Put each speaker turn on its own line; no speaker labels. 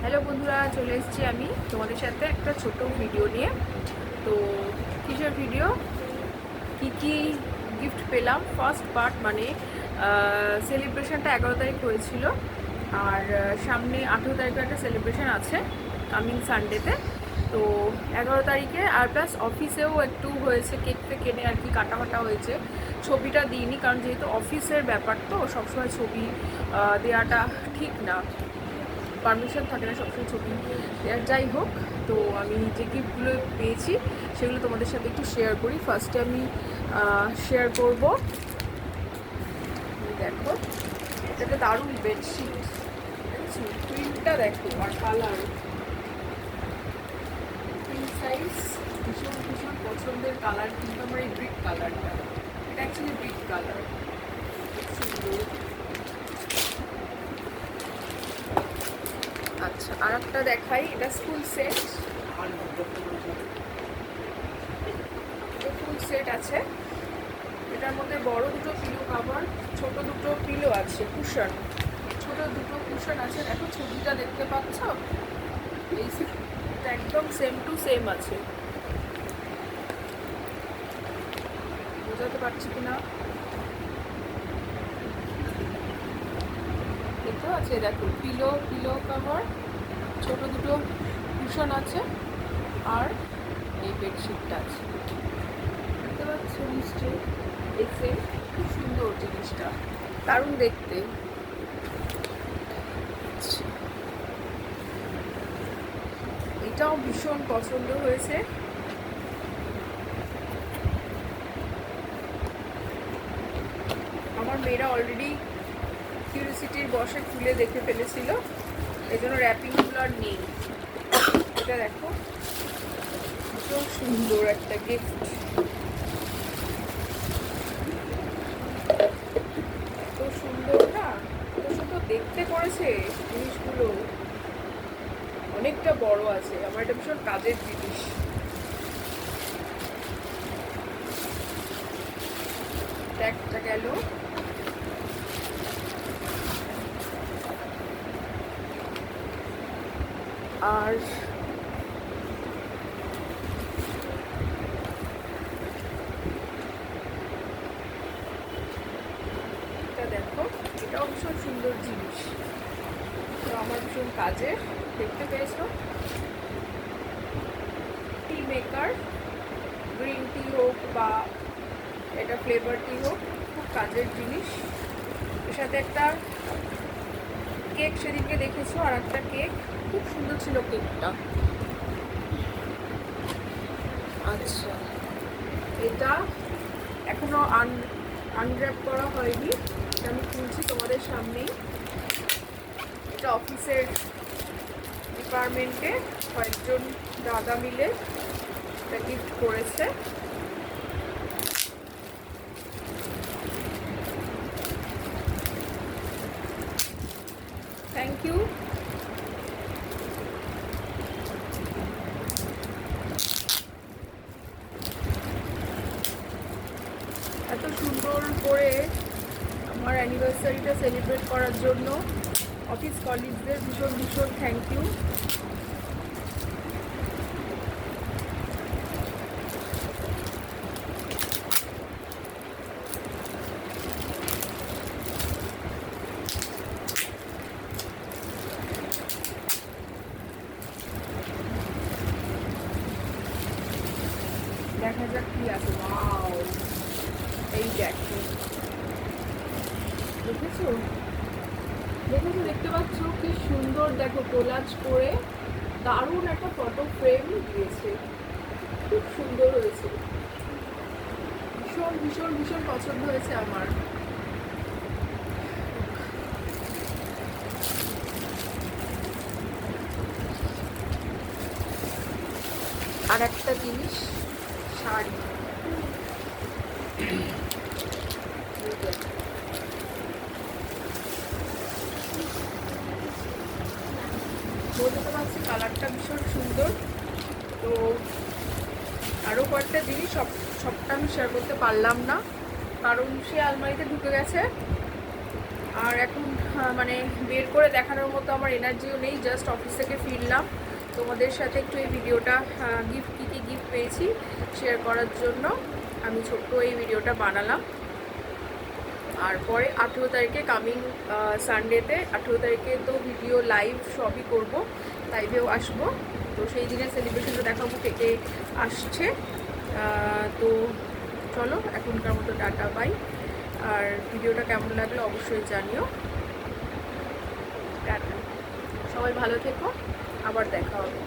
Hello বন্ধুরা, চলে এসেছি আমি তোমাদের সাথে একটা ছোট ভিডিও নিয়ে। তো কিসের ভিডিও, কি কি গিফট পেলাম, ফার্স্ট পার্ট মানে সেলিব্রেশনটা 11 তারিখ হয়েছিল, আর সামনে 18 তারিখে একটা সেলিব্রেশন আছে কামিং সানডেতে। তো 11 তারিখে আর প্লাস অফিসেও একটু হয়েছে, কেক ফেক কেনে আর কি কাটা হয়েছে। ছবিটা দিইনি কারণ যেহেতু অফিসের ব্যাপার তো সবসময় ছবি দেওয়াটা ঠিক না, পারমিশন থাকে না সবসময় ছবি দেওয়ার। যাই হোক, তো আমি যে গিফটগুলো পেয়েছি সেগুলো তোমাদের সাথে একটু শেয়ার করি। ফার্স্টে আমি শেয়ার করব, দেখো এটা একটা দারুণ বেডশিট, দেখেছো প্রিন্টটা দেখো আর কালার, প্রিন্ট সাইজ ভীষণ ভীষণ পছন্দের কালার, কিন্তু আমার এই ব্রিক কালারটা, এটা অ্যাকচুয়ালি ব্রিক কালার, সুন্দর। আচ্ছা, আর একটা দেখাই, এটা স্কুল সেট, ফুল সেট আছে। এটার মধ্যে বড় দুটো পিলো কভার, ছোট দুটো পিলো আছে, কুশন, ছোট দুটো কুশন আছে। দেখো ছবিটা দেখতে পাচ্ছ, এই এটা একদম সেম টু সেম আছে, বোঝাতে পারছি কিনা দেখতে আছে। দেখো পিলো কভার, ছোট দুটো কুশন আছে, আর এই বেডশিটটা আছে, দেখতে পাচ্ছ নিশ্চয়ই। এই সেম, খুব সুন্দর জিনিসটা, দারুণ দেখতে। এটাও ভীষণ পছন্দ হয়েছে। আমার মেয়েরা অলরেডি কিউরিওসিটির বসে খুলে দেখে ফেলেছিল, এই জন্য র্যাপিংগুলো আর নেই। এটা দেখো ভীষণ সুন্দর একটা গিফট, এত সুন্দর না, এত সুন্দর দেখতে করেছে জিনিসগুলো, অনেকটা বড় আছে। আমার এটা ভীষণ কাজের জিনিস। একটা গেল, আর এটা দেখো, এটাও ভীষণ সুন্দর জিনিস, তো আমার ভীষণ কাজের। দেখতে পেয়েছো, টি মেকার, গ্রিন টি হোক বা এটা ফ্লেভার টি হোক, খুব কাজের জিনিস। এর সাথে একটা কেক সেদিনকে দেখেছো, আর একটা কেক, খুব সুন্দর ছিল কেকটা। আচ্ছা, এটা এখনো আনর্যাপ করা হয়নি, এটা আমি খুলছি তোমাদের সামনেই। এটা অফিসের ডিপার্টমেন্টে কয়েকজন দাদা মিলে এটা গিফট করেছে। Thank you. এত সুন্দর করে আমার অ্যানিভার্সারিটা সেলিব্রেট করার জন্য অফিস কলিগদের ভীষণ ভীষণ থ্যাংক ইউ। দেখা যাক কি আছে। ওয়াও, এই দেখো, দেখেছো দেখতে পাচ্ছ কি সুন্দর, দেখো কোলাজ করে দারুণ একটা ফটো ফ্রেম দিয়েছে, খুব সুন্দর হয়েছে, ভীষণ ভীষণ ভীষণ পছন্দ হয়েছে আমার। আর একটা জিনিস, শাড়ি, বলতে পারছি কালারটা ভীষণ সুন্দর। তো আরও কয়েকটা জিনিস, সবটা আমি শেয়ার করতে পারলাম না কারণ সে আলমারিতে ঢুকে গেছে, আর এখন মানে বের করে দেখানোর মতো আমার এনার্জিও নেই, জাস্ট অফিস থেকে ফিরলাম, তোমাদের সাথে একটু এই ভিডিওটা গিফট কী কী গিফট পেয়েছি শেয়ার করার জন্য আমি ছোট্ট এই ভিডিওটা বানালাম। আর পরে 18 তারিখে কামিং সানডেতে 18 তারিখে তো ভিডিও লাইভ সবই করব, লাইভেও আসবো, তো সেই দিনে সেলিব্রেশনটা দেখাবো কে কে আসছে। তো চলো এখনকার মতো টাটা বাই, আর ভিডিওটা কেমন লাগলো অবশ্যই জানিও। টাটা, সবাই ভালো থেকো, আবার দেখা হবে।